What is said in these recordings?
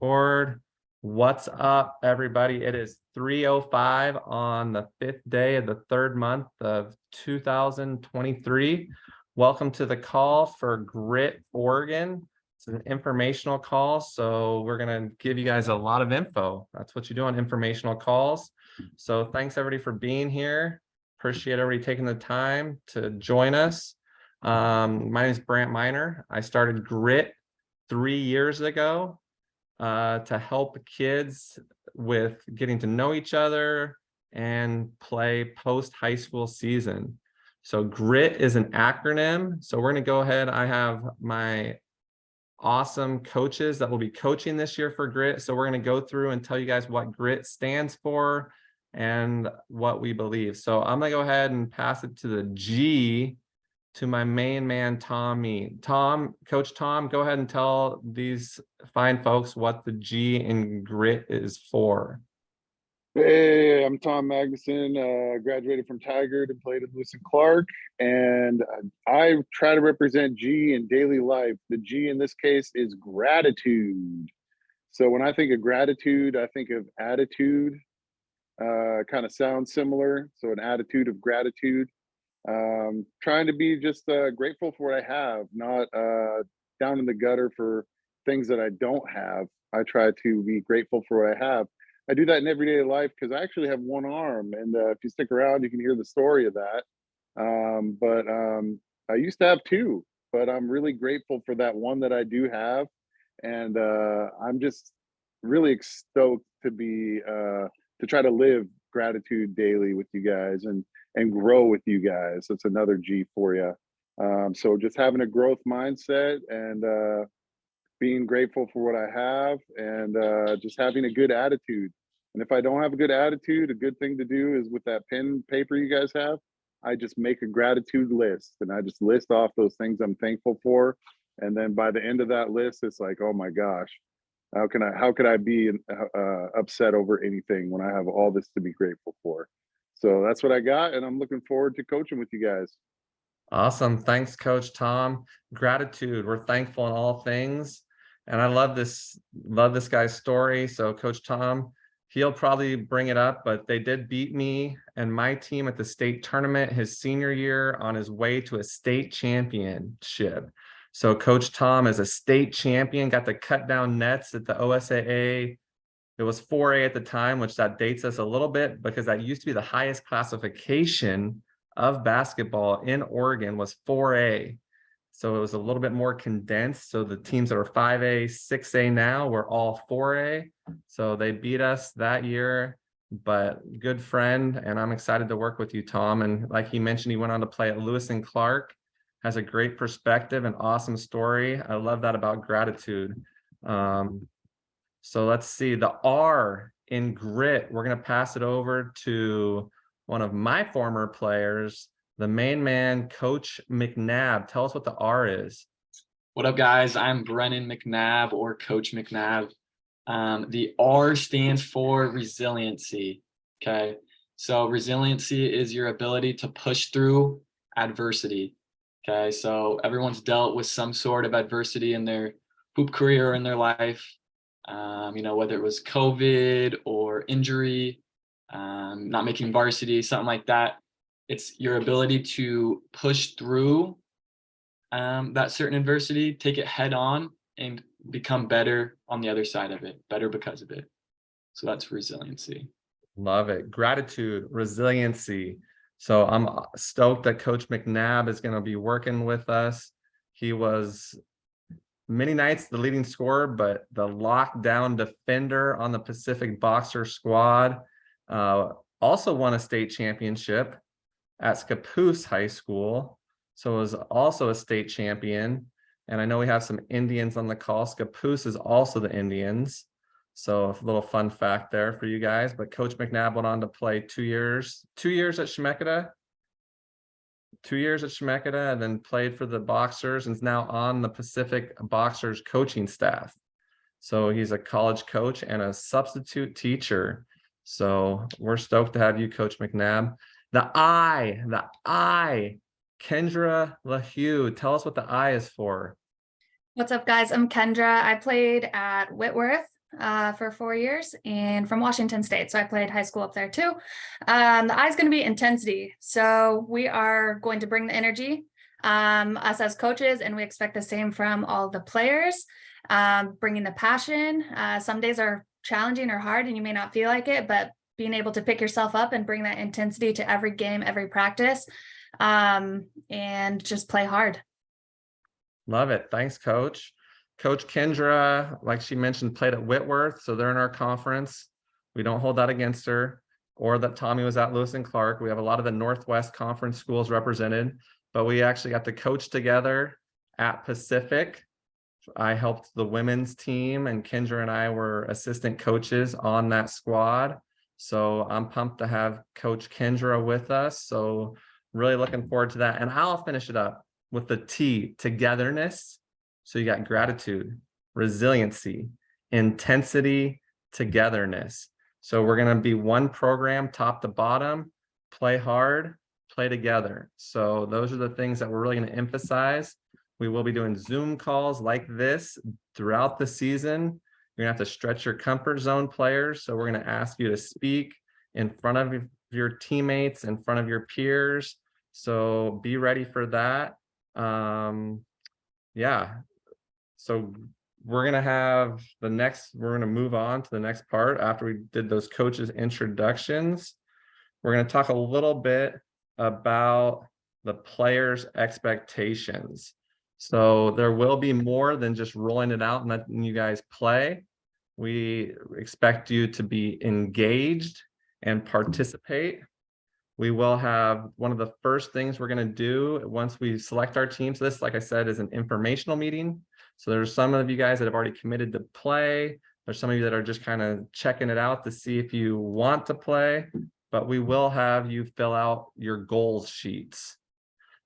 record. What's up, everybody? It is 3:05 on the 5th day of the 3rd month of 2023. Welcome to the call for G.R.I.T Oregon. It's an informational call, so we're going to give you guys a lot of info. That's what you do on informational calls. So thanks, everybody, for being here. Appreciate everybody taking the time to join us. My name is Brant Miner. I started G.R.I.T 3 years ago to help kids with getting to know each other and play post-high school season. So G.R.I.T is an acronym. So we're going to go ahead. I have my awesome coaches that will be coaching this year for G.R.I.T. So we're going to go through and tell you guys what G.R.I.T stands for and what we believe. So I'm going to go ahead and pass it to the G to my main man, Tommy. Coach Tom, go ahead and tell these fine folks what the G in G.R.I.T is for. Hey, I'm Tom Magnuson, graduated from Tigard and played at Lewis and Clark. And I try to represent G in daily life. The G in this case is gratitude. So when I think of gratitude, I think of attitude, kind of sounds similar. So an attitude of gratitude. Trying to be just grateful for what I have, not down in the gutter for things that I don't have. I try to be grateful for what I have. I do that in everyday life because I actually have one arm, and if you stick around, you can hear the story of that. But I used to have two, but I'm really grateful for that one that I do have, and I'm just really stoked to be to try to live gratitude daily with you guys and grow with you guys. That's another G for you. So just having a growth mindset and being grateful for what I have and just having a good attitude. And if I don't have a good attitude, a good thing to do is with that pen and paper you guys have, I just make a gratitude list and I just list off those things I'm thankful for. And then by the end of that list, it's like, oh my gosh, how could I be upset over anything when I have all this to be grateful for? So that's what I got, and I'm looking forward to coaching with you guys. Awesome. Thanks, Coach Tom. Gratitude. We're thankful in all things. And I love this guy's story. So Coach Tom, he'll probably bring it up, but they did beat me and my team at the state tournament his senior year on his way to a state championship. So Coach Tom, as a state champion, got to cut down nets at the OSAA. It was 4A at the time, which that dates us a little bit because that used to be the highest classification of basketball in Oregon was 4A. So it was a little bit more condensed. So the teams that are 5A, 6A now were all 4A. So they beat us that year, but good friend. And I'm excited to work with you, Tom. And like he mentioned, he went on to play at Lewis and Clark, has a great perspective and awesome story. I love that about gratitude. So let's see, the R in G.R.I.T, we're going to pass it over to one of my former players, the main man, Coach McNabb. Tell us what the R is. What up, guys? I'm Brennan McNabb, or Coach McNabb. The R stands for resiliency, okay? So resiliency is your ability to push through adversity, okay? So everyone's dealt with some sort of adversity in their hoop career or in their life, whether it was COVID or injury, not making varsity, something like that. It's your ability to push through that certain adversity, take it head on, and become better on the other side of it, better because of it. So that's resiliency. Love it. Gratitude, resiliency. So I'm stoked that Coach McNabb is going to be working with us. He was many nights the leading scorer, but the lockdown defender on the Pacific Boxer squad. Also won a state championship at Scappoose High School. So was also a state champion. And I know we have some Indians on the call. Scappoose is also the Indians. So a little fun fact there for you guys. But Coach McNabb went on to play 2 years at Chemeketa. 2 years at Chemeketa, and then played for the Boxers and is now on the Pacific Boxers coaching staff. So he's a college coach and a substitute teacher. So we're stoked to have you, Coach McNabb. The I, Kendra LaHue. Tell us what the I is for. What's up, guys? I'm Kendra. I played at Whitworth. for 4 years and from Washington State. So I played high school up there too. The I is going to be intensity. So we are going to bring the energy, us as coaches, and we expect the same from all the players, bringing the passion. Some days are challenging or hard and you may not feel like it, but being able to pick yourself up and bring that intensity to every game, every practice, and just play hard. Love it. Thanks, Coach. Coach Kendra, like she mentioned, played at Whitworth, so they're in our conference. We don't hold that against her, or that Tommy was at Lewis and Clark. We have a lot of the Northwest Conference schools represented, but we actually got to coach together at Pacific. I helped the women's team, and Kendra and I were assistant coaches on that squad. So I'm pumped to have Coach Kendra with us. So really looking forward to that. And I'll finish it up with the T, togetherness. So you got gratitude, resiliency, intensity, togetherness. So we're going to be one program, top to bottom, play hard, play together. So those are the things that we're really going to emphasize. We will be doing Zoom calls like this throughout the season. You're going to have to stretch your comfort zone, players. So we're going to ask you to speak in front of your teammates, in front of your peers. So be ready for that. Yeah. So we're going to have we're going to move on to the next part after we did those coaches introductions. We're going to talk a little bit about the players' expectations. So there will be more than just rolling it out and letting you guys play. We expect you to be engaged and participate. We will have one of the first things we're going to do once we select our teams. This, like I said, is an informational meeting. So there's some of you guys that have already committed to play. There's some of you that are just kind of checking it out to see if you want to play, but we will have you fill out your goals sheets.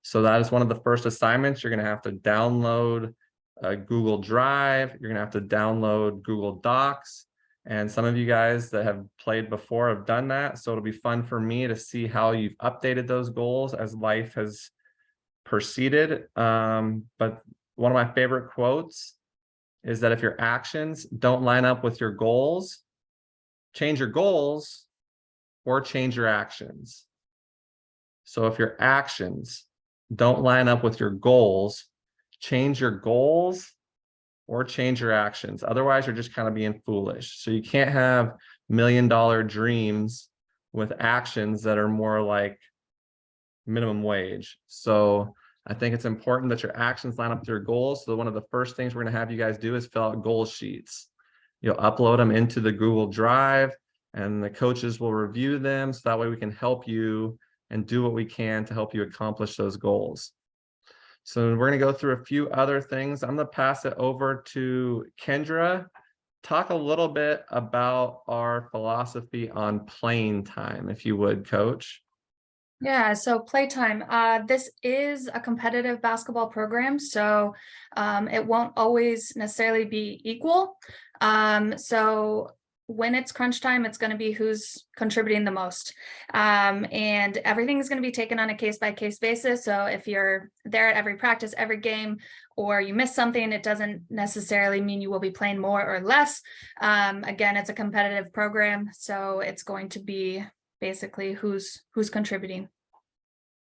So that is one of the first assignments. You're going to have to download Google Drive. You're going to have to download Google Docs. And some of you guys that have played before have done that. So it'll be fun for me to see how you've updated those goals as life has proceeded. But one of my favorite quotes is that if your actions don't line up with your goals, change your goals or change your actions. So if your actions don't line up with your goals, change your goals or change your actions. Otherwise, you're just kind of being foolish. So you can't have $1 million dreams with actions that are more like minimum wage. So I think it's important that your actions line up with your goals. So one of the first things we're going to have you guys do is fill out goal sheets. You'll upload them into the Google Drive and the coaches will review them. So that way we can help you and do what we can to help you accomplish those goals. So we're going to go through a few other things. I'm going to pass it over to Kendra. Talk a little bit about our philosophy on playing time, if you would, Coach. Yeah, so playtime. This is a competitive basketball program, so it won't always necessarily be equal. So when it's crunch time, it's going to be who's contributing the most. And everything is going to be taken on a case-by-case basis. So if you're there at every practice, every game, or you miss something, it doesn't necessarily mean you will be playing more or less. Again, it's a competitive program, so it's going to be basically who's contributing.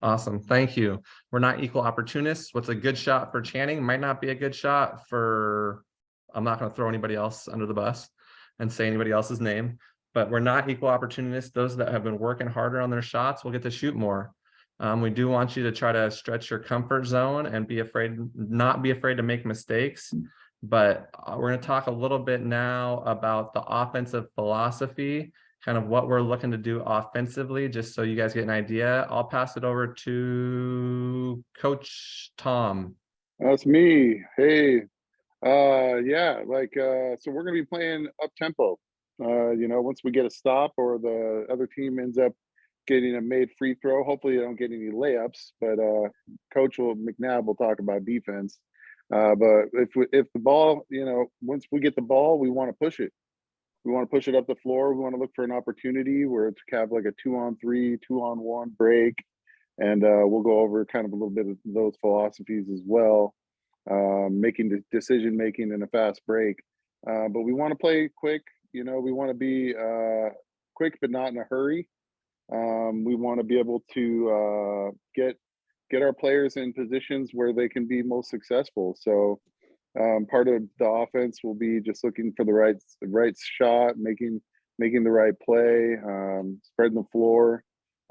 Awesome. Thank you. We're not equal opportunists. What's a good shot for Channing might not be a good shot for, I'm not going to throw anybody else under the bus and say anybody else's name, but we're not equal opportunists. Those that have been working harder on their shots will get to shoot more. We do want you to try to stretch your comfort zone and not be afraid to make mistakes. But we're going to talk a little bit now about the offensive philosophy, kind of what we're looking to do offensively, just so you guys get an idea. I'll pass it over to Coach Tom. That's me. Hey, yeah, so we're gonna be playing up tempo. Once we get a stop or the other team ends up getting a made free throw, hopefully they don't get any layups. But McNabb will talk about defense. But if the ball, once we get the ball, we want to push it. We want to push it up the floor. We want to look for an opportunity where it's kind of like a 2-on-3, 2-on-1 break. And we'll go over kind of a little bit of those philosophies as well. Making the decision-making in a fast break. but we want to play quick. You know, we want to be quick, but not in a hurry. We want to be able to get our players in positions where they can be most successful. So part of the offense will be just looking for the right shot, making the right play, spreading the floor.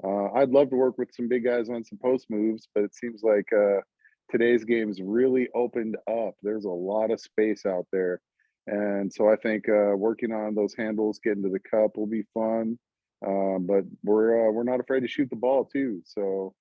I'd love to work with some big guys on some post moves, but it seems like today's game's really opened up. There's a lot of space out there. And so I think working on those handles, getting to the cup will be fun. But we're not afraid to shoot the ball too. So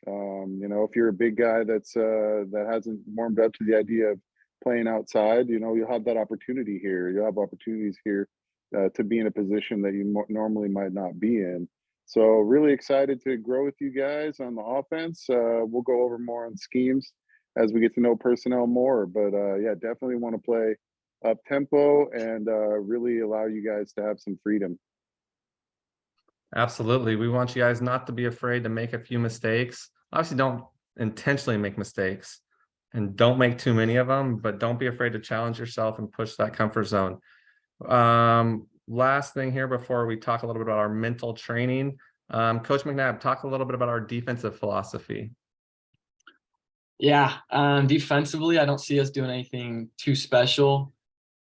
you know, if you're a big guy that hasn't warmed up to the idea of playing outside, you know, you'll have that opportunity here. You'll have opportunities here to be in a position that you normally might not be in. So really excited to grow with you guys on the offense. We'll go over more on schemes as we get to know personnel more. But yeah, definitely want to play up tempo and really allow you guys to have some freedom. Absolutely. We want you guys not to be afraid to make a few mistakes. Obviously, don't intentionally make mistakes and don't make too many of them, but don't be afraid to challenge yourself and push that comfort zone. Last thing here before we talk a little bit about our mental training. Coach McNabb, talk a little bit about our defensive philosophy. Yeah, defensively, I don't see us doing anything too special.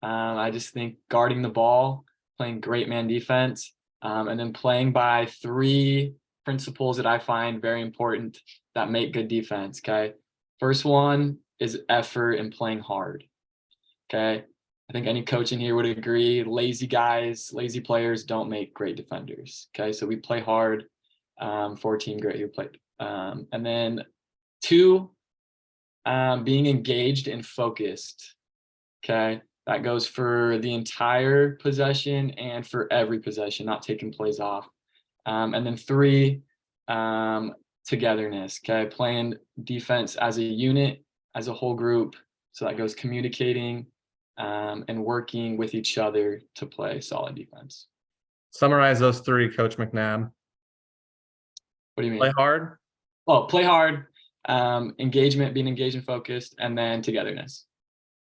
I just think guarding the ball, playing great man defense, and then playing by 3 principles that I find very important that make good defense, okay? First one is effort and playing hard, okay? I think any coach in here would agree, lazy guys, lazy players don't make great defenders, okay? So we play hard for a team great who played. And then 2, being engaged and focused, okay? That goes for the entire possession and for every possession, not taking plays off. And then 3, togetherness, okay? Playing defense as a unit, as a whole group. So that goes communicating and working with each other to play solid defense. Summarize those 3, Coach McNabb. What do you mean? Play hard. Oh, play hard, engagement, being engaged and focused, and then togetherness.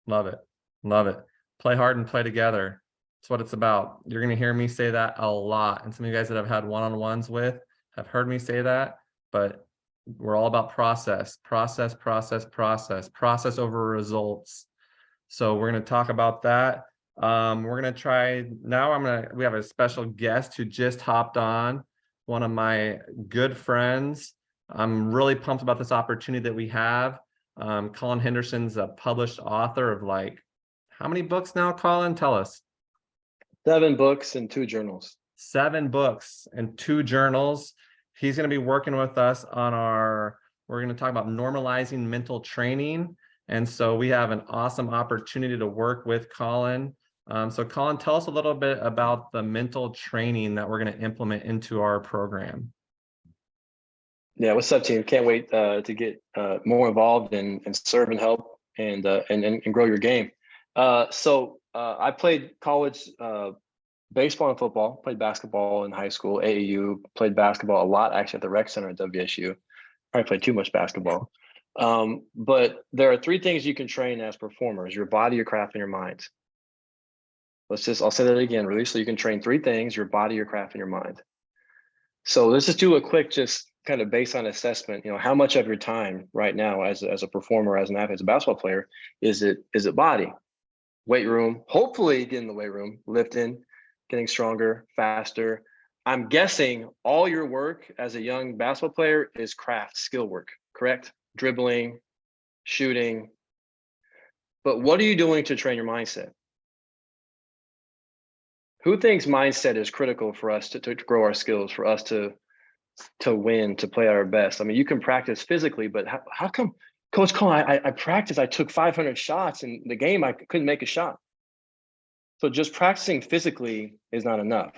Love it. Love it. Play hard and play together. That's what it's about. You're going to hear me say that a lot. And some of you guys that I've had one-on-ones with have heard me say that, but we're all about process over results. So we're going to talk about that. We're going to try now. We have a special guest who just hopped on, one of my good friends. I'm really pumped about this opportunity that we have. Colin Henderson's a published author of like, how many books now, Colin? Tell us. 7 books and 2 journals. 7 books and 2 journals. He's going to be working with us on we're going to talk about normalizing mental training. And so we have an awesome opportunity to work with Colin. So Colin, tell us a little bit about the mental training that we're going to implement into our program. Yeah, what's up, team? Can't wait to get more involved and serve and help and grow your game. So I played college baseball and football, played basketball in high school, AAU, played basketball a lot actually at the rec center at WSU. Probably played too much basketball. But there are 3 things you can train as performers: your body, your craft, and your mind. I'll say that again, really. So you can train 3 things: your body, your craft, and your mind. So let's just do a quick, just kind of baseline assessment. You know, how much of your time right now as a performer, as an athlete, as a basketball player, is it body, weight room, hopefully get in the weight room, lifting, getting stronger, faster. I'm guessing all your work as a young basketball player is craft, skill work, correct? Dribbling, shooting. But what are you doing to train your mindset? Who thinks mindset is critical for us to grow our skills, for us to win, to play at our best? I mean, you can practice physically, but how come, Coach Colin, I practiced, I took 500 shots in the game, I couldn't make a shot. So just practicing physically is not enough.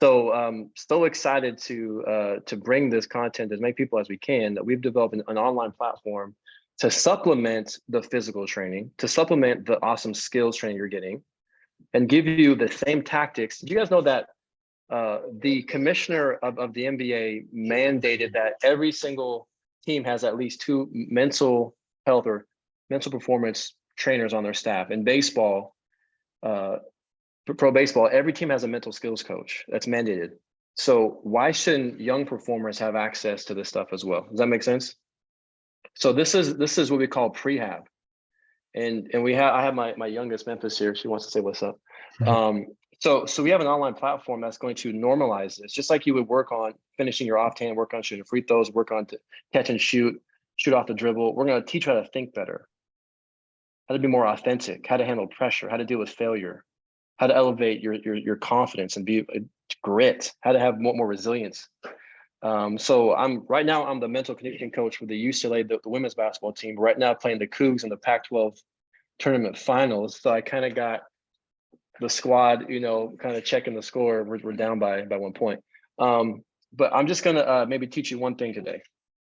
So so excited to bring this content to as many people as we can, that we've developed an online platform to supplement the physical training, to supplement the awesome skills training you're getting, and give you the same tactics. Do you guys know that the commissioner of the NBA mandated that every single team has at least 2 mental health or mental performance trainers on their staff? In baseball, pro baseball, every team has a mental skills coach that's mandated. So why shouldn't young performers have access to this stuff as well? Does that make sense? So this is what we call prehab. And I have my youngest Memphis here. She wants to say what's up. So we have an online platform that's going to normalize this, just like you would work on finishing your off hand, work on shooting free throws, work on catch and shoot off the dribble. We're going to teach you how to think better, how to be more authentic, how to handle pressure, how to deal with failure, how to elevate your confidence and be grit, how to have more resilience. So right now I'm the mental conditioning coach for the UCLA, the women's basketball team. Right now playing the Cougs in the Pac-12 tournament finals. So I kind of got the squad, kind of checking the score. We're down by 1 point. But I'm just gonna maybe teach you one thing today.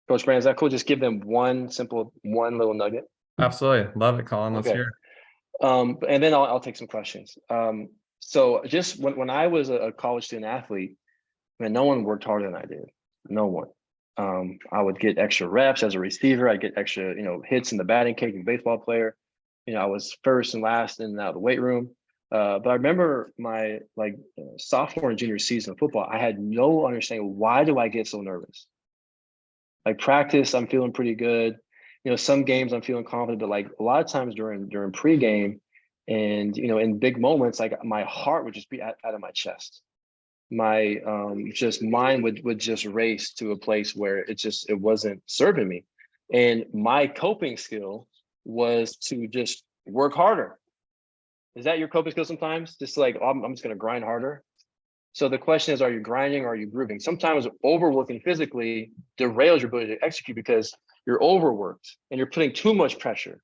Coach Brand, is that cool? Just give them one little nugget. Absolutely. Love it, Colin. Let's Okay. hear it. And then I'll take some questions. So just when I was a college student athlete, man, no one worked harder than I did. No one. I would get extra reps as a receiver. I'd get extra, hits in the batting cage, and baseball player. I was first and last in and out of the weight room. But I remember my sophomore and junior season of football, I had no understanding. Why do I get so nervous? Like practice, I'm feeling pretty good. Some games I'm feeling confident, but like a lot of times during pregame and, in big moments, like my heart would just be out of my chest. My just mind would just race to a place where it wasn't serving me. And my coping skill was to just work harder. Is that your coping skill sometimes? Just like, I'm just going to grind harder. So the question is, are you grinding or are you grooving? Sometimes overworking physically derails your ability to execute because you're overworked and you're putting too much pressure.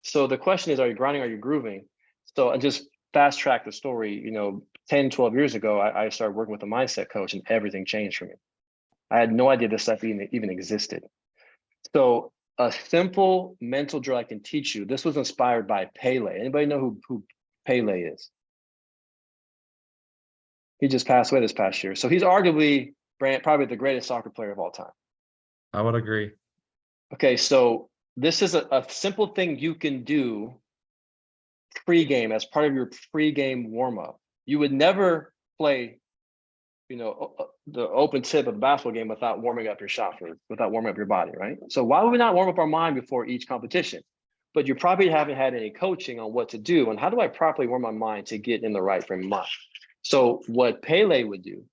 So the question is, are you grinding or are you grooving? So I just fast track the story, 10, 12 years ago, I started working with a mindset coach and everything changed for me. I had no idea this stuff even existed. So a simple mental drill I can teach you. This was inspired by Pele. Anybody know who Pele is? He just passed away this past year. So he's arguably probably the greatest soccer player of all time. I would agree. Okay, so this is a simple thing you can do pre-game as part of your pre-game warm-up. You would never play, the open tip of the basketball game without warming up your shot without warming up your body, right? So why would we not warm up our mind before each competition? But you probably haven't had any coaching on what to do and how do I properly warm my mind to get in the right frame of mind. So what Pele would do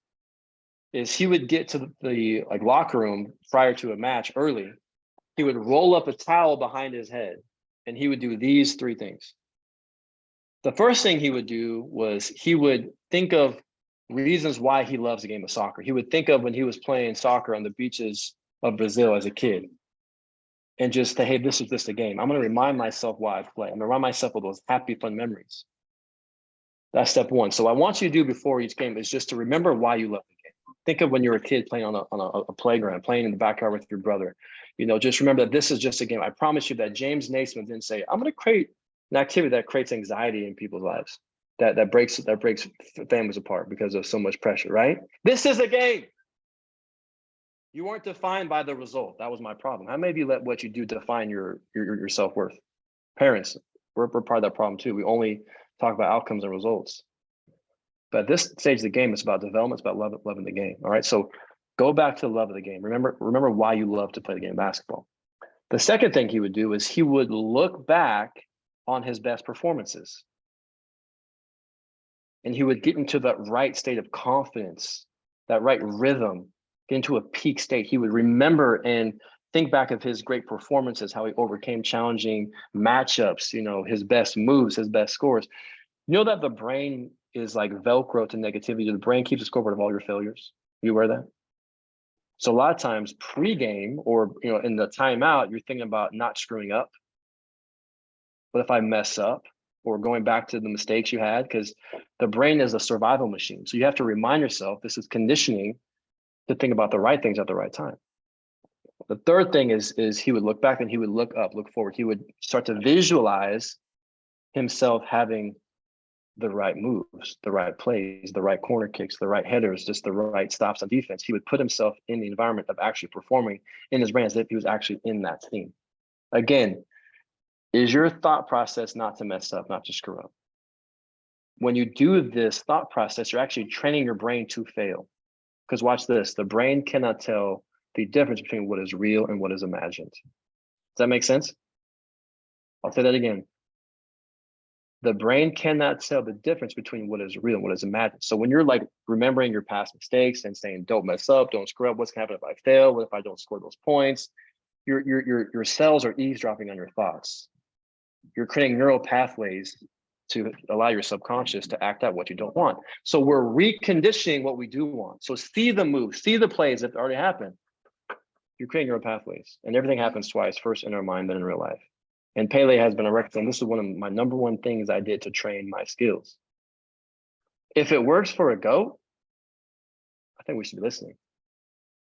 is he would get to the locker room prior to a match early. He would roll up a towel behind his head and he would do these 3 things. The first thing he would do was he would think of reasons why he loves the game of soccer. He would think of when he was playing soccer on the beaches of Brazil as a kid and just say, hey, this is just a game. I'm going to remind myself why I play. I'm going to remind myself of those happy, fun memories. That's step 1. So what I want you to do before each game is just to remember why you love the game. Think of when you were a kid playing on a playground, playing in the backyard with your brother. Just remember that this is just a game. I promise you that James Naismith didn't say, I'm going to create an activity that creates anxiety in people's lives, that breaks families apart because of so much pressure, right? This is a game. You weren't defined by the result. That was my problem. How many of you let what you do define your self-worth? Parents, we're part of that problem too. We only talk about outcomes and results. But this stage of the game is about development, it's about loving the game. All right. So go back to the love of the game. Remember why you love to play the game of basketball. The second thing he would do is he would look back on his best performances. And he would get into that right state of confidence, that right rhythm, get into a peak state. He would remember and think back of his great performances, how he overcame challenging matchups, his best moves, his best scores. That the brain is like Velcro to negativity. The brain keeps a scoreboard of all your failures. You aware of that? So a lot of times pre-game or in the timeout, you're thinking about not screwing up. What if I mess up? Or going back to the mistakes you had, because the brain is a survival machine. So you have to remind yourself, this is conditioning to think about the right things at the right time. The third thing is he would look back and he would look up, look forward. He would start to visualize himself having the right moves, the right plays, the right corner kicks, the right headers, just the right stops on defense. He would put himself in the environment of actually performing in his brain as if he was actually in that team. Again, is your thought process not to mess up, not to screw up? when you do this thought process, you're actually training your brain to fail. Because watch this, the brain cannot tell the difference between what is real and what is imagined. Does that make sense? I'll say that again. The brain cannot tell the difference between what is real and what is imagined. So when you're like remembering your past mistakes and saying, don't mess up, don't screw up, what's gonna happen if I fail? What if I don't score those points? Your cells are eavesdropping on your thoughts. You're creating neural pathways to allow your subconscious to act out what you don't want. So we're reconditioning what we do want. So see the moves, see the plays that already happened. You're creating neural pathways, and everything happens twice, first in our mind, then in real life. And Pele has been a record, and this is one of my number one things I did to train my skills. If it works for a GOAT, I think we should be listening.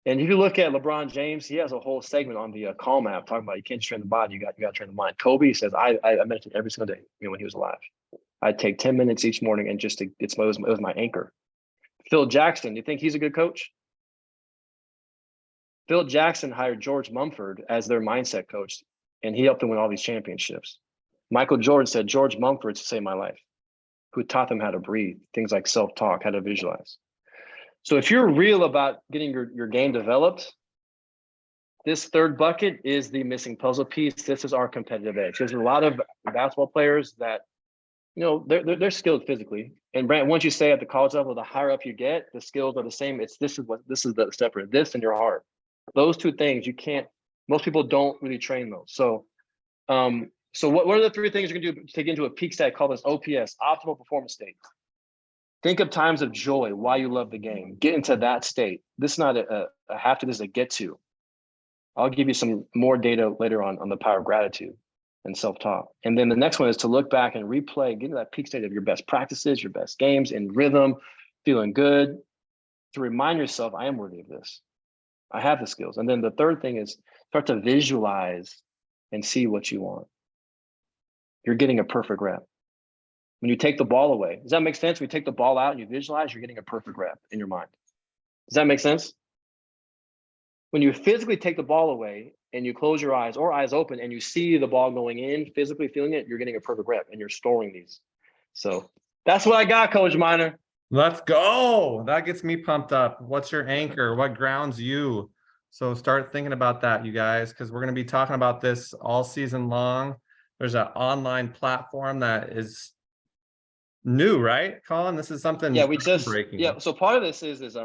And if you look at LeBron James, he has a whole segment on the Calm app talking about you can't just train the body, you got to train the mind. Kobe says, I meditate every single day, when he was alive. I'd take 10 minutes each morning and just it was my anchor. Phil Jackson, you think he's a good coach? Phil Jackson hired George Mumford as their mindset coach, and he helped them win all these championships. Michael Jordan said, George Mumford saved my life, who taught them how to breathe, things like self-talk, how to visualize. So if you're real about getting your game developed, this third bucket is the missing puzzle piece. This is our competitive edge. There's a lot of basketball players that, they're skilled physically. And Brant, once you say at the college level, the higher up you get, the skills are the same. This is the separate, this and your heart. Those two things most people don't really train those. So what are the three things you're gonna do to get into a peak state called this OPS, optimal performance state? Think of times of joy, why you love the game. Get into that state. This is not a have to, this is a get to. I'll give you some more data later on the power of gratitude and self-talk. And then the next one is to look back and replay, get into that peak state of your best practices, your best games in rhythm, feeling good, to remind yourself, I am worthy of this. I have the skills. And then the third thing is start to visualize and see what you want. You're getting a perfect rep. When you take the ball away, does that make sense? When you take the ball out and you visualize, you're getting a perfect rep in your mind. Does that make sense? When you physically take the ball away and you close your eyes or eyes open and you see the ball going in, physically feeling it, you're getting a perfect rep and you're storing these. So that's what I got, Coach Miner. Let's go. That gets me pumped up. What's your anchor? What grounds you? So start thinking about that, you guys, because we're going to be talking about this all season long. There's an online platform that is new, right, Colin? This is something breaking. Yeah. So part of this is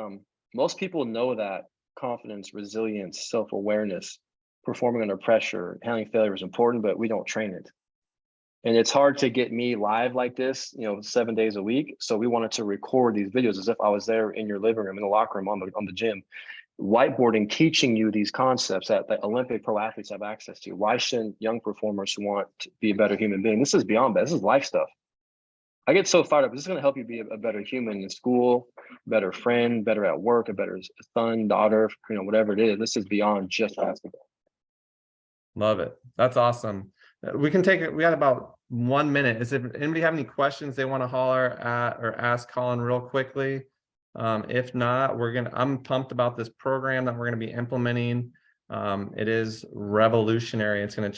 most people know that confidence, resilience, self-awareness, performing under pressure, handling failure is important, but we don't train it. And it's hard to get me live like this, 7 days a week. So we wanted to record these videos as if I was there in your living room, in the locker room, on the gym, whiteboarding, teaching you these concepts that Olympic pro athletes have access to. Why shouldn't young performers who want to be a better human being? This is beyond that. This is life stuff. I get so fired up. This is going to help you be a better human in school, better friend, better at work, a better son, daughter, whatever it is. This is beyond just basketball. Love it. That's awesome. We can take it. We got about 1 minute. Is if anybody have any questions they want to holler at or ask Colin real quickly? If not, I'm pumped about this program that we're going to be implementing. It is revolutionary. It's going to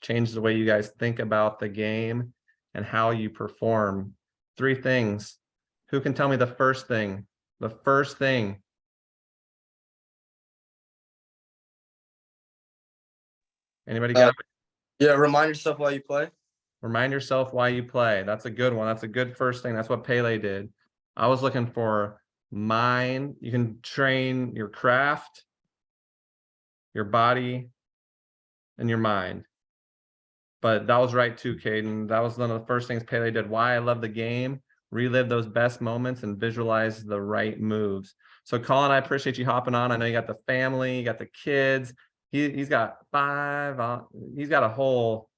change the way you guys think about the game and how you perform. 3 things. Who can tell me the first thing? The first thing. Anybody got it? Yeah, remind yourself while you play. Remind yourself why you play. That's a good one. That's a good first thing. That's what Pele did. I was looking for mind. You can train your craft, your body, and your mind. But that was right too, Caden. That was one of the first things Pele did. Why I love the game, relive those best moments and visualize the right moves. So Colin, I appreciate you hopping on. I know you got the family, you got the kids. He's got 5. He's got a whole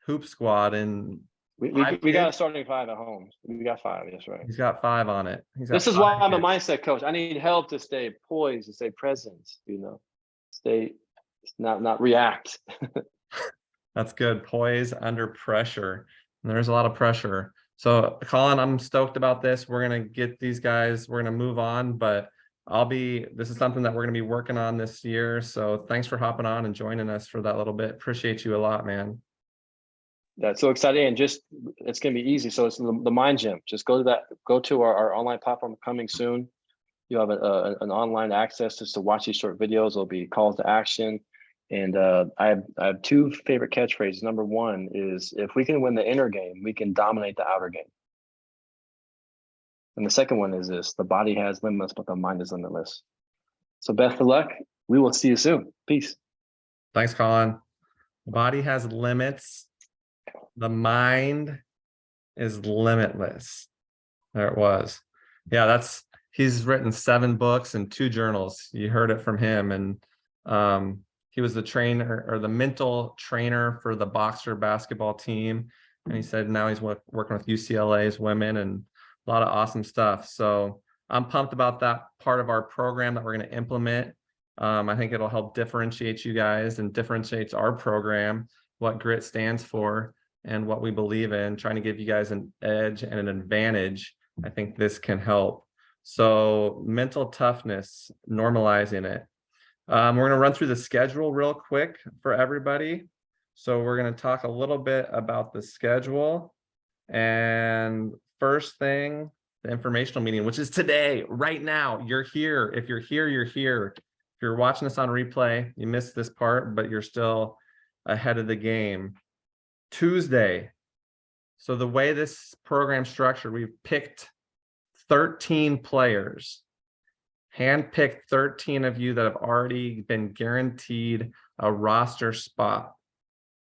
hoop squad, and we got a starting 5 at home. We got 5. That's right. He's got 5 on it. This is why I'm a mindset coach. I need help to stay poised, to stay present. Stay not react. That's good. Poise under pressure. And there's a lot of pressure. So Colin, I'm stoked about this. We're going to get these guys, we're going to move on, but this is something that we're going to be working on this year. So thanks for hopping on and joining us for that little bit. Appreciate you a lot, man. That's so exciting, and just it's gonna be easy. So it's the Mind Gym. Just go to our online platform coming soon. You have an online access just to watch these short videos. There'll be calls to action. And I have two favorite catchphrases. Number one is, if we can win the inner game, we can dominate the outer game. And the second one is this: the body has limits, but the mind is limitless. So best of luck. We will see you soon. Peace. Thanks, Colin. The body has limits. The mind is limitless. There it was. Yeah, he's written 7 books and 2 journals. You heard it from him. And he was the trainer, or the mental trainer, for the boxer basketball team. And he said now he's working with UCLA's women, and a lot of awesome stuff. So I'm pumped about that part of our program that we're going to implement. I think it'll help differentiate you guys and differentiates our program, what GRIT stands for and what we believe in, trying to give you guys an edge and an advantage. I think this can help. So mental toughness, normalizing it. We're going to run through the schedule real quick for everybody. So we're going to talk a little bit about the schedule. And first thing, the informational meeting, which is today, right now. You're here. If you're here, you're here. If you're watching this on replay, you missed this part, but you're still ahead of the game. Tuesday. So the way this program's structured, we've picked 13 players, handpicked 13 of you that have already been guaranteed a roster spot.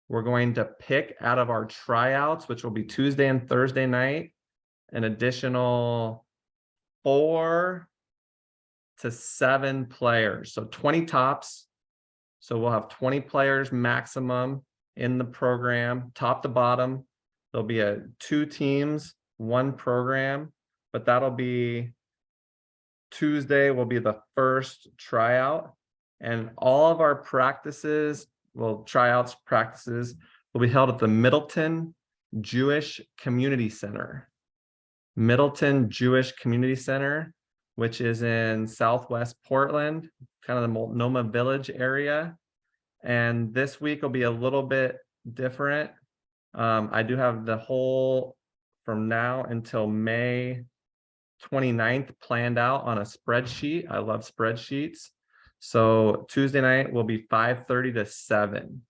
We're going to pick out of our tryouts, which will be Tuesday and Thursday night, an additional 4 to 7 players. So 20 tops. So we'll have 20 players maximum in the program, top to bottom. There'll be 2 teams, 1 program, but that'll be Tuesday will be the first tryout, and all of our practices, tryouts, practices will be held at the Middleton Jewish Community Center. Middleton Jewish Community Center, which is in Southwest Portland, kind of the Multnomah Village area. And this week will be a little bit different. I do have the whole from now until May 29th planned out on a spreadsheet. I love spreadsheets. So Tuesday night will be 5:30 to 7.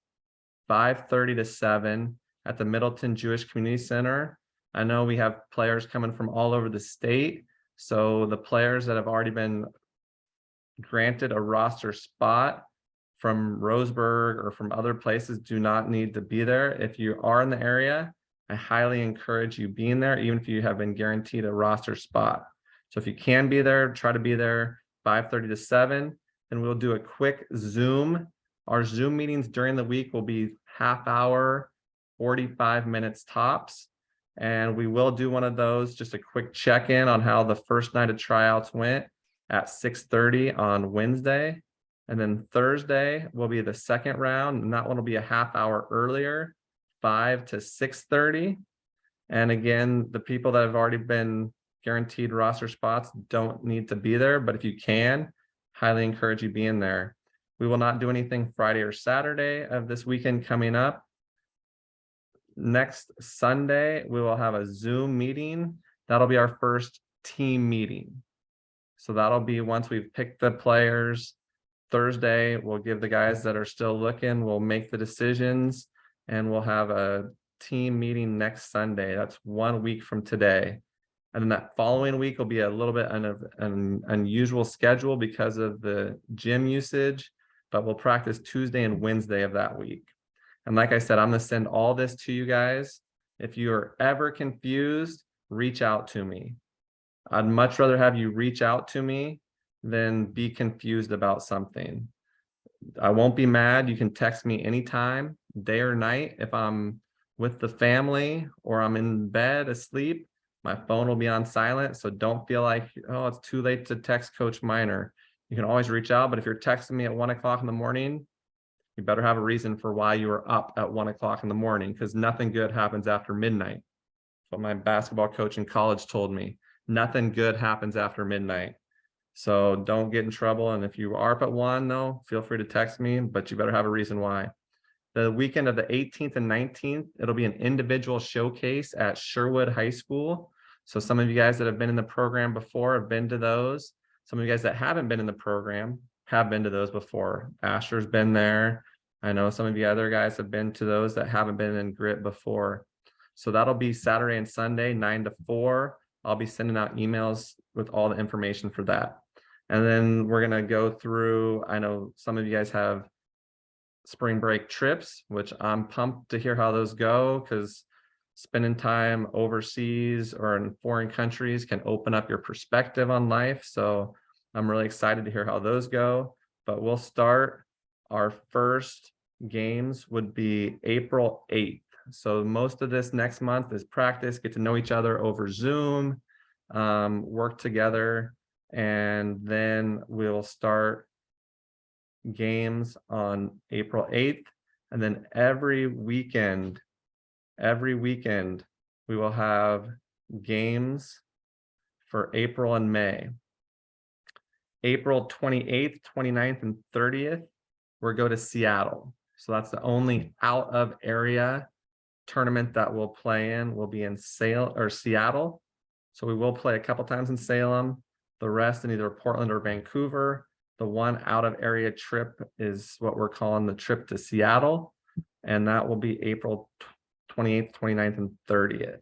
5:30 to 7 at the Middleton Jewish Community Center. I know we have players coming from all over the state. So the players that have already been granted a roster spot from Roseburg or from other places do not need to be there. If you are in the area, I highly encourage you being there, even if you have been guaranteed a roster spot. So if you can be there, try to be there 5:30 to 7. Then we'll do a quick Zoom. Our Zoom meetings during the week will be half hour, 45 minutes tops. And we will do one of those, just a quick check-in on how the first night of tryouts went at 6:30 on Wednesday. And then Thursday will be the second round, and that one will be a half hour earlier, 5 to 6:30. And again, the people that have already been guaranteed roster spots don't need to be there, but if you can, highly encourage you being there. We will not do anything Friday or Saturday of this weekend coming up. Next Sunday, we will have a Zoom meeting. That'll be our first team meeting. So that'll be once we've picked the players. Thursday, we'll give the guys that are still looking, we'll make the decisions, and we'll have a team meeting next Sunday. That's 1 week from today. And then that following week will be a little bit an unusual schedule because of the gym usage, but we'll practice Tuesday and Wednesday of that week. And like I said, I'm going to send all this to you guys. If you are ever confused, reach out to me. I'd much rather have you reach out to me than be confused about something. I won't be mad. You can text me anytime, day or night. If I'm with the family or I'm in bed asleep, my phone will be on silent. So don't feel like, oh, it's too late to text Coach Minor. You can always reach out, but if you're texting me at 1 o'clock in the morning, you better have a reason for why you were up at 1 o'clock in the morning, because nothing good happens after midnight. That's what my basketball coach in college told me. Nothing good happens after midnight. So don't get in trouble. And if you are up at 1, though, feel free to text me, but you better have a reason why. The weekend of the 18th and 19th, it'll be an individual showcase at Sherwood High School. So some of you guys that have been in the program before have been to those. Some of you guys that haven't been in the program have been to those before. Asher's been there. I know some of you other guys have been to those that haven't been in G.R.I.T before. So that'll be Saturday and Sunday, 9 to 4. I'll be sending out emails with all the information for that. And then we're going to go through, I know some of you guys have spring break trips, which I'm pumped to hear how those go, because spending time overseas or in foreign countries can open up your perspective on life. So I'm really excited to hear how those go. But we'll start, our first games would be April 8th. So most of this next month is practice, get to know each other over Zoom, work together, and then we'll start games on April 8th. And then every weekend, we will have games for April and May. April 28th, 29th, and 30th, we'll go to Seattle. So that's the only out of area tournament that we'll play in. Will be in Seattle. So we will play a couple times in Salem, the rest in either Portland or Vancouver. The one out of area trip is what we're calling the trip to Seattle. And that will be April 28th, 29th, and 30th.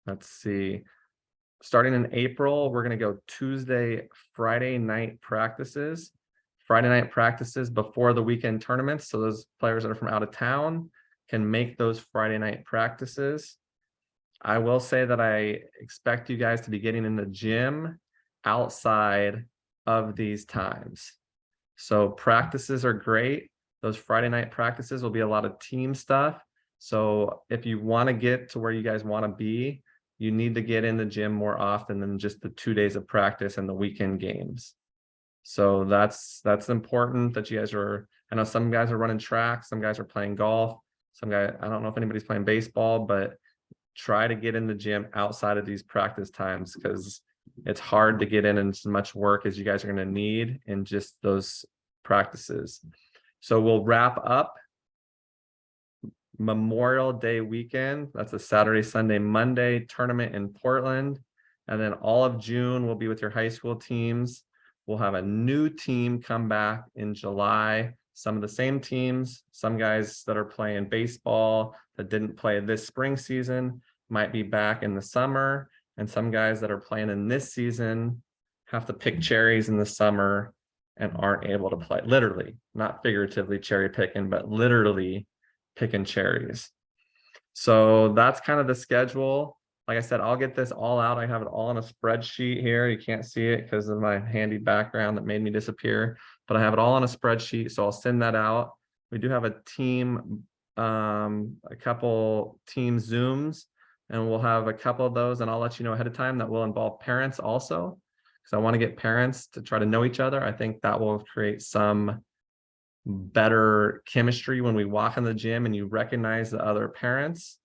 Let's see. Starting in April, we're going to go Tuesday, Friday night practices. Friday night practices before the weekend tournaments. So those players that are from out of town can make those Friday night practices. I will say that I expect you guys to be getting in the gym outside of these times. So practices are great. Those Friday night practices will be a lot of team stuff. So if you want to get to where you guys want to be, you need to get in the gym more often than just the 2 days of practice and the weekend games. So that's important that you guys are, I know some guys are running track, some guys are playing golf, some guys, I don't know if anybody's playing baseball, but try to get in the gym outside of these practice times, because it's hard to get in as much work as you guys are going to need in just those practices. So we'll wrap up Memorial Day weekend. That's a Saturday, Sunday, Monday tournament in Portland. And then all of June will be with your high school teams. We'll have a new team come back in July. Some of the same teams, some guys that are playing baseball that didn't play this spring season might be back in the summer. And some guys that are playing in this season have to pick cherries in the summer and aren't able to play. Literally, not figuratively cherry picking, but literally picking cherries. So that's kind of the schedule. Like I said, I'll get this all out. I have it all in a spreadsheet here. You can't see it because of my handy background that made me disappear, but I have it all on a spreadsheet. So I'll send that out. We do have a team, a couple team Zooms, and we'll have a couple of those, and I'll let you know ahead of time that will involve parents also, because I want to get parents to try to know each other. I think that will create some better chemistry when we walk in the gym and you recognize the other parents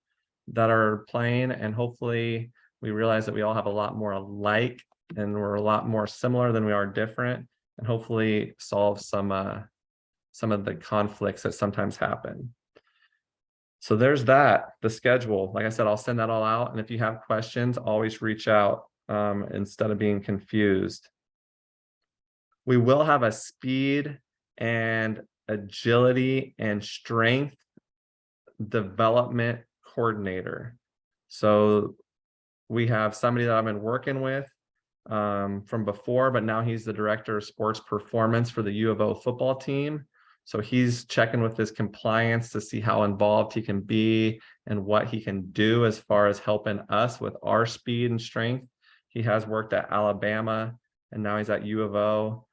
that are playing, and hopefully we realize that we all have a lot more alike and we're a lot more similar than we are different, and hopefully solve some of the conflicts that sometimes happen. So there's that, the schedule. Like I said, I'll send that all out, and if you have questions, always reach out instead of being confused. We will have a speed and agility and strength development coordinator. So we have somebody that I've been working with from before, but now he's the director of sports performance for the U of O football team. So he's checking with his compliance to see how involved he can be and what he can do as far as helping us with our speed and strength. He has worked at Alabama and now he's at U of O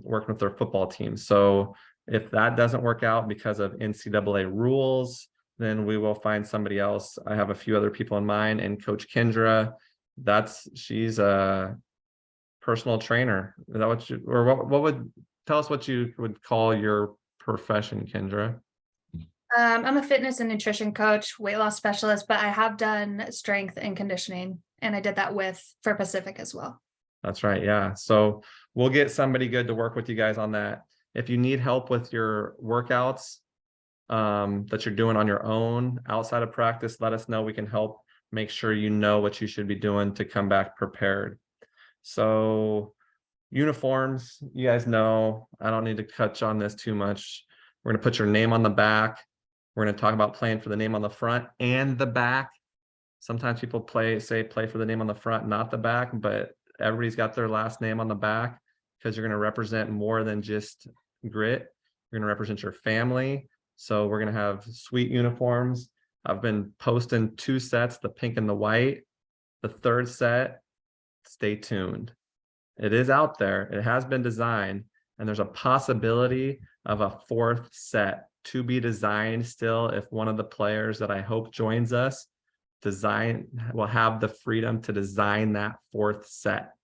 working with their football team. So if that doesn't work out because of NCAA rules, then we will find somebody else. I have a few other people in mind, and Coach Kendra, she's a personal trainer. Is that what you, or what would, tell us what you would call your profession, Kendra? I'm a fitness and nutrition coach, weight loss specialist, but I have done strength and conditioning, and I did that for Pacific as well. That's right. Yeah. So we'll get somebody good to work with you guys on that. If you need help with your workouts that you're doing on your own outside of practice, let us know. We can help make sure you know what you should be doing to come back prepared. So uniforms, you guys know, I don't need to touch on this too much. We're going to put your name on the back. We're going to talk about playing for the name on the front and the back. Sometimes people play for the name on the front, not the back, but everybody's got their last name on the back because you're going to represent more than just grit. You're going to represent your family. So we're going to have sweet uniforms. I've been posting 2 sets, the pink and the white. The 3rd set, stay tuned. It is out there. It has been designed, and there's a possibility of a 4th set to be designed still if one of the players that I hope joins us will have the freedom to design that 4th set.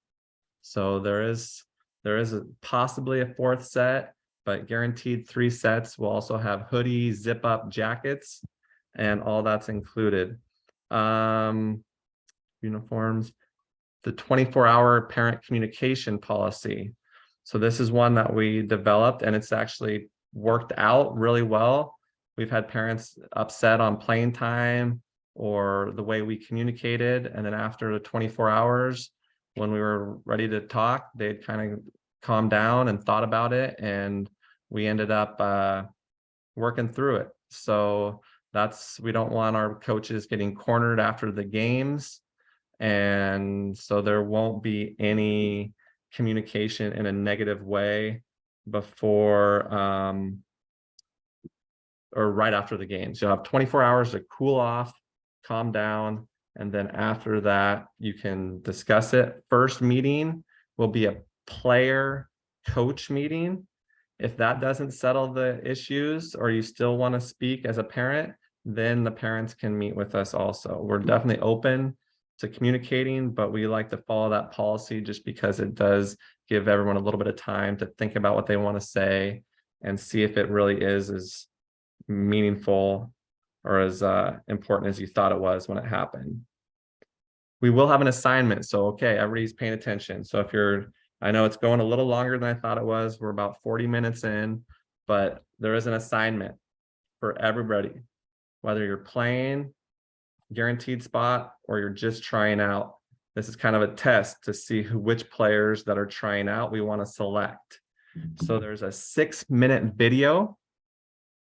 So there is possibly a 4th set, but guaranteed 3 sets. We'll also have hoodies, zip up jackets, and all that's included. Uniforms, the 24-hour parent communication policy. So this is one that we developed, and it's actually worked out really well. We've had parents upset on playing time or the way we communicated, and then after the 24 hours, when we were ready to talk, they'd kind of calmed down and thought about it, and we ended up working through it. So we don't want our coaches getting cornered after the games. And so there won't be any communication in a negative way before or right after the games. You'll have 24 hours to cool off, calm down, and then after that, you can discuss it. First meeting will be a player coach meeting. If that doesn't settle the issues or you still want to speak as a parent, then the parents can meet with us also. We're definitely open to communicating, but we like to follow that policy just because it does give everyone a little bit of time to think about what they want to say and see if it really is as meaningful or as important as you thought it was when it happened. We will have an assignment. So, okay, everybody's paying attention. So I know it's going a little longer than I thought it was. We're about 40 minutes in, but there is an assignment for everybody, whether you're playing guaranteed spot or you're just trying out. This is kind of a test to see which players that are trying out we want to select. So there's a 6-minute video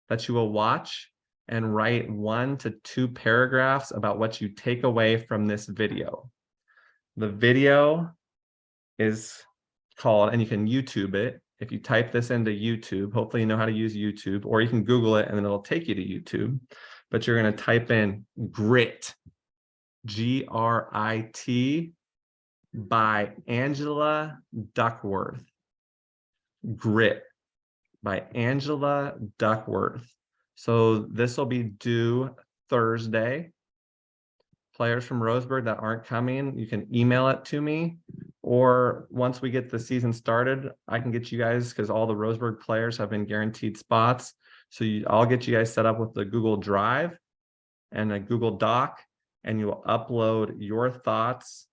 that you will watch and write 1 to 2 paragraphs about what you take away from this video. The video is called, and you can YouTube it. If you type this into YouTube, hopefully you know how to use YouTube, or you can Google it and then it'll take you to YouTube. But you're going to type in G.R.I.T, G.R.I.T, by Angela Duckworth. G.R.I.T by Angela Duckworth. So this will be due Thursday. Players from Roseburg that aren't coming, you can email it to me, or once we get the season started, I can get you guys, because all the Roseburg players have been guaranteed spots. So I'll get you guys set up with the Google Drive and a Google Doc, and you will upload your thoughts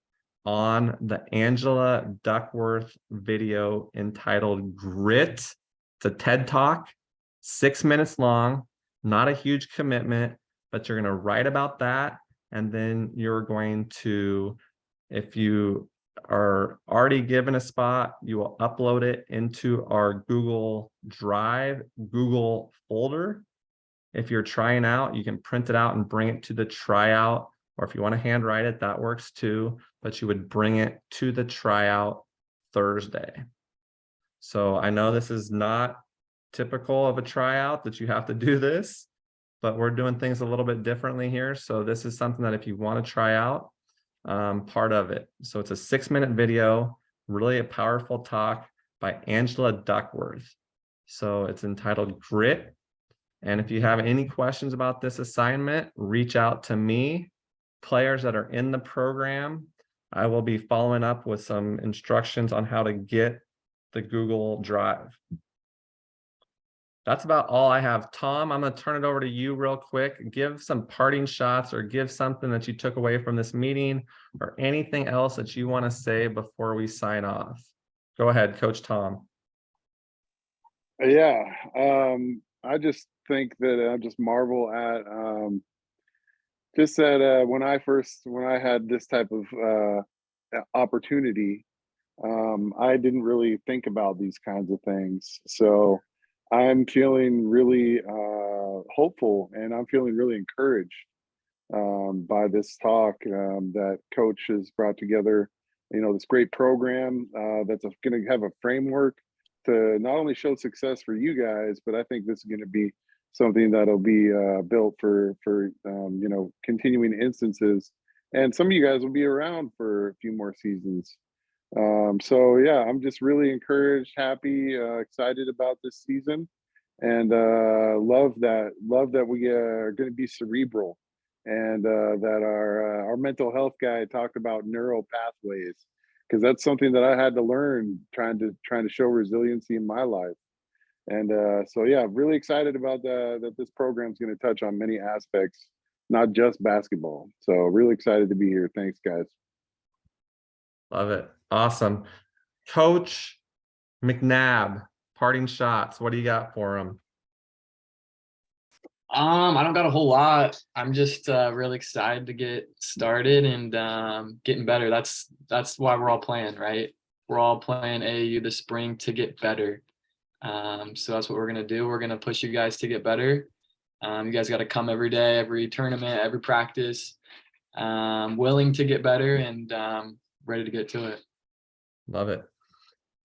on the Angela Duckworth video entitled Grit. It's a TED Talk, 6 minutes long, not a huge commitment, but you're going to write about that. And then you're going to, if you are already given a spot, you will upload it into our Google Drive, Google folder. If you're trying out, you can print it out and bring it to the tryout, or if you want to handwrite it, that works too, but you would bring it to the tryout Thursday. So I know this is not typical of a tryout that you have to do this, but we're doing things a little bit differently here. So this is something that if you want to try out, part of it. So it's a 6-minute video, really a powerful talk by Angela Duckworth. So it's entitled Grit. And if you have any questions about this assignment, reach out to me. Players that are in the program, I will be following up with some instructions on how to get the Google Drive. That's about all I have. Tom, I'm going to turn it over to you real quick. Give some parting shots or give something that you took away from this meeting or anything else that you want to say before we sign off. Go ahead, Coach Tom. Yeah, I just think that I just marvel at just that when I had this type of opportunity, I didn't really think about these kinds of things. So I'm feeling really hopeful, and I'm feeling really encouraged by this talk that Coach has brought together. You know, this great program that's going to have a framework to not only show success for you guys, but I think this is going to be something that'll be built for you know, continuing instances. And some of you guys will be around for a few more seasons. So yeah, I'm just really encouraged, happy, excited about this season, and love that we are going to be cerebral, and that our mental health guy talked about neural pathways, because that's something that I had to learn trying to show resiliency in my life. And so yeah, really excited about that this program is going to touch on many aspects, not just basketball. So really excited to be here. Thanks, guys. Love it. Awesome. Coach McNabb, parting shots. What do you got for him? I don't got a whole lot. I'm just really excited to get started and getting better. That's why we're all playing, right? We're all playing AAU this spring to get better. So that's what we're gonna do. We're gonna push you guys to get better. You guys got to come every day, every tournament, every practice, willing to get better and ready to get to it. Love it.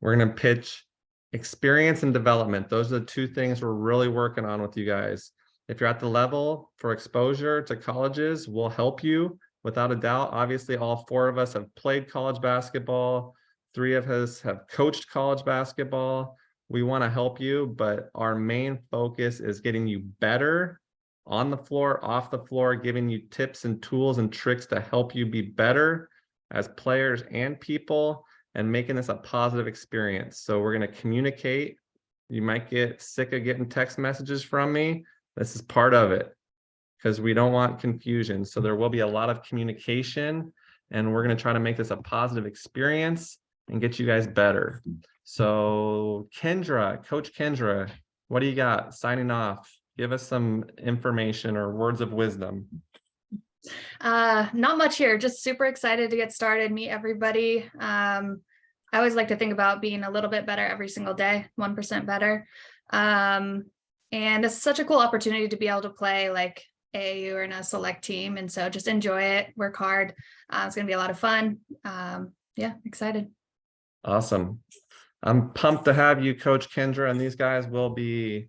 We're going to pitch experience and development. Those are the two things we're really working on with you guys. If you're at the level for exposure to colleges, we'll help you without a doubt. Obviously, all four of us have played college basketball. 3 of us have coached college basketball. We want to help you, but our main focus is getting you better on the floor, off the floor, giving you tips and tools and tricks to help you be better as players and people, and making this a positive experience. So we're going to communicate. You might get sick of getting text messages from me. This is part of it, because we don't want confusion. So there will be a lot of communication, and we're going to try to make this a positive experience and get you guys better. So Kendra, Coach Kendra, what do you got? Signing off. Give us some information or words of wisdom. Not much here, just super excited to get started, meet everybody. I always like to think about being a little bit better every single day, 1% better. And it's such a cool opportunity to be able to play like AAU or in a select team. And so just enjoy it, work hard. It's going to be a lot of fun. Yeah, excited. Awesome. I'm pumped to have you, Coach Kendra, and these guys will be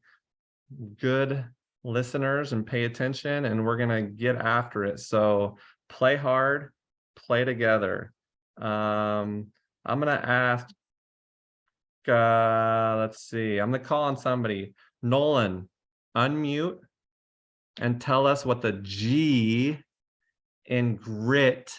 good listeners and pay attention, and we're going to get after it. So play hard, play together. I'm going to ask, let's see, I'm going to call on somebody. Nolan, unmute and tell us what the G in grit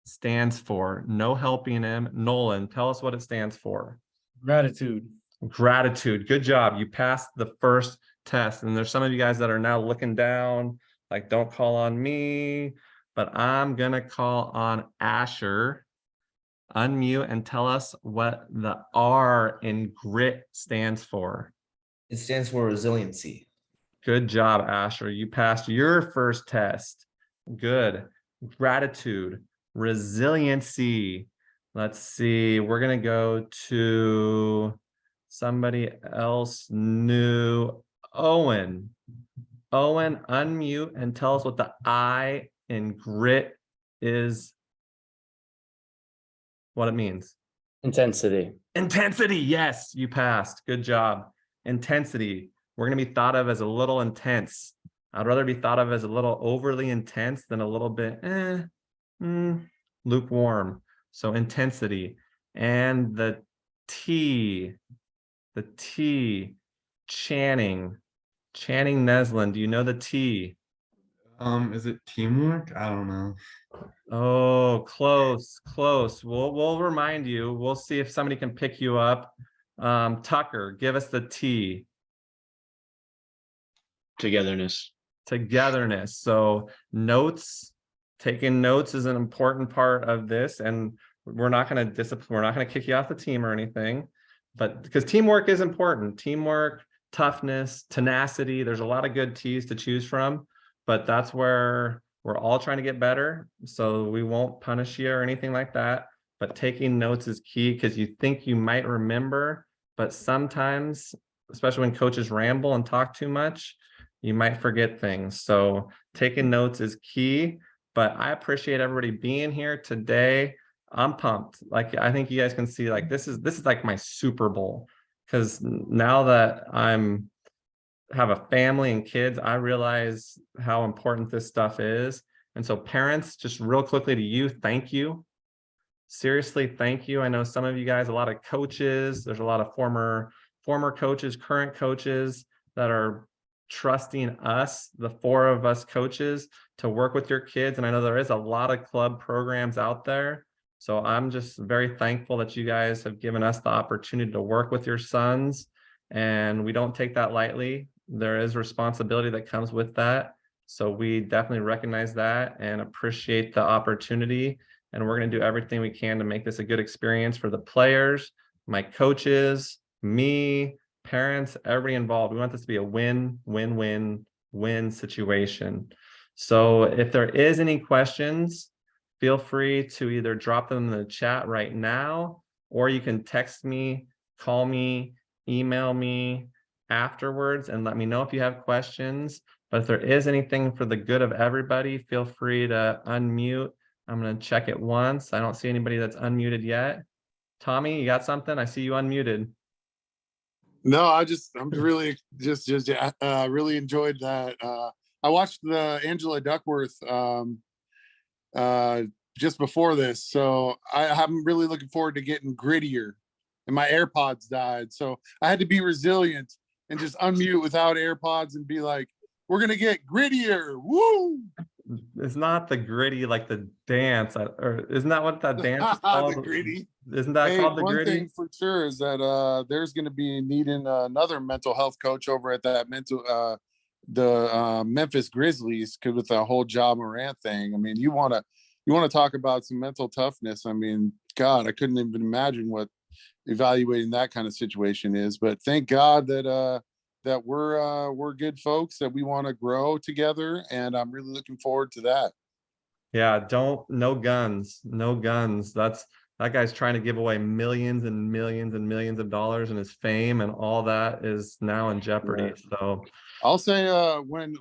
stands for. No helping him. Nolan, tell us what it stands for. Gratitude. Gratitude. Good job. You passed the first test. And there's some of you guys that are now looking down, like, don't call on me, but I'm going to call on Asher. Unmute and tell us what the R in grit stands for. It stands for resiliency. Good job, Asher. You passed your first test. Good. Gratitude, resiliency. Let's see. We're going to go to somebody else new. Owen. Owen, unmute and tell us what the I in grit is, what it means. Intensity. Intensity. Yes, you passed. Good job. Intensity. We're going to be thought of as a little intense. I'd rather be thought of as a little overly intense than a little bit lukewarm. So intensity. And the T, Channing Neslin. Do you know the T? Is it teamwork? I don't know. Oh, close. We'll remind you. We'll see if somebody can pick you up. Tucker, give us the T. Togetherness. So notes, taking notes is an important part of this, and we're not going to kick you off the team or anything. but because teamwork is important, teamwork, toughness, tenacity, there's a lot of good T's to choose from, but that's where we're all trying to get better. So we won't punish you or anything like that, but taking notes is key because you think you might remember, but sometimes, especially when coaches ramble and talk too much, you might forget things. So taking notes is key, but I appreciate everybody being here today. I'm pumped. Like, I think you guys can see, like, this is like my Super Bowl, because now that have a family and kids, I realize how important this stuff is. And so parents, just real quickly to you, thank you. Seriously, thank you. I know some of you guys, a lot of coaches, there's a lot of former coaches, current coaches that are trusting us, the four of us coaches, to work with your kids. And I know there is a lot of club programs out there. So I'm just very thankful that you guys have given us the opportunity to work with your sons. And we don't take that lightly. There is responsibility that comes with that. So we definitely recognize that and appreciate the opportunity. And we're going to do everything we can to make this a good experience for the players, my coaches, me, parents, everybody involved. We want this to be a win situation. So if there is any questions, feel free to either drop them in the chat right now, or you can text me, call me, email me afterwards and let me know if you have questions. But if there is anything for the good of everybody, feel free to unmute. I'm going to check it once. I don't see anybody that's unmuted yet. Tommy, you got something? I see you unmuted. No, I'm really really enjoyed that. I watched the Angela Duckworth just before this, so I'm really looking forward to getting grittier. And my AirPods died, so I had to be resilient and just unmute without AirPods and be like, "We're gonna get grittier, woo!" It's not the gritty like the dance, or isn't that what that dance is called? The gritty. Isn't that called the One gritty? thing for sure is that there's going to be needing another mental health coach over at that Memphis Grizzlies, because with the whole Ja Morant thing. I mean, you want to talk about some mental toughness. I mean, God, I couldn't even imagine what evaluating that kind of situation is. But thank God that we're good folks, that we want to grow together, and I'm really looking forward to that. Yeah, no guns, no guns. That guy's trying to give away millions and millions and millions of dollars, and his fame and all that is now in jeopardy. Right. So I'll say when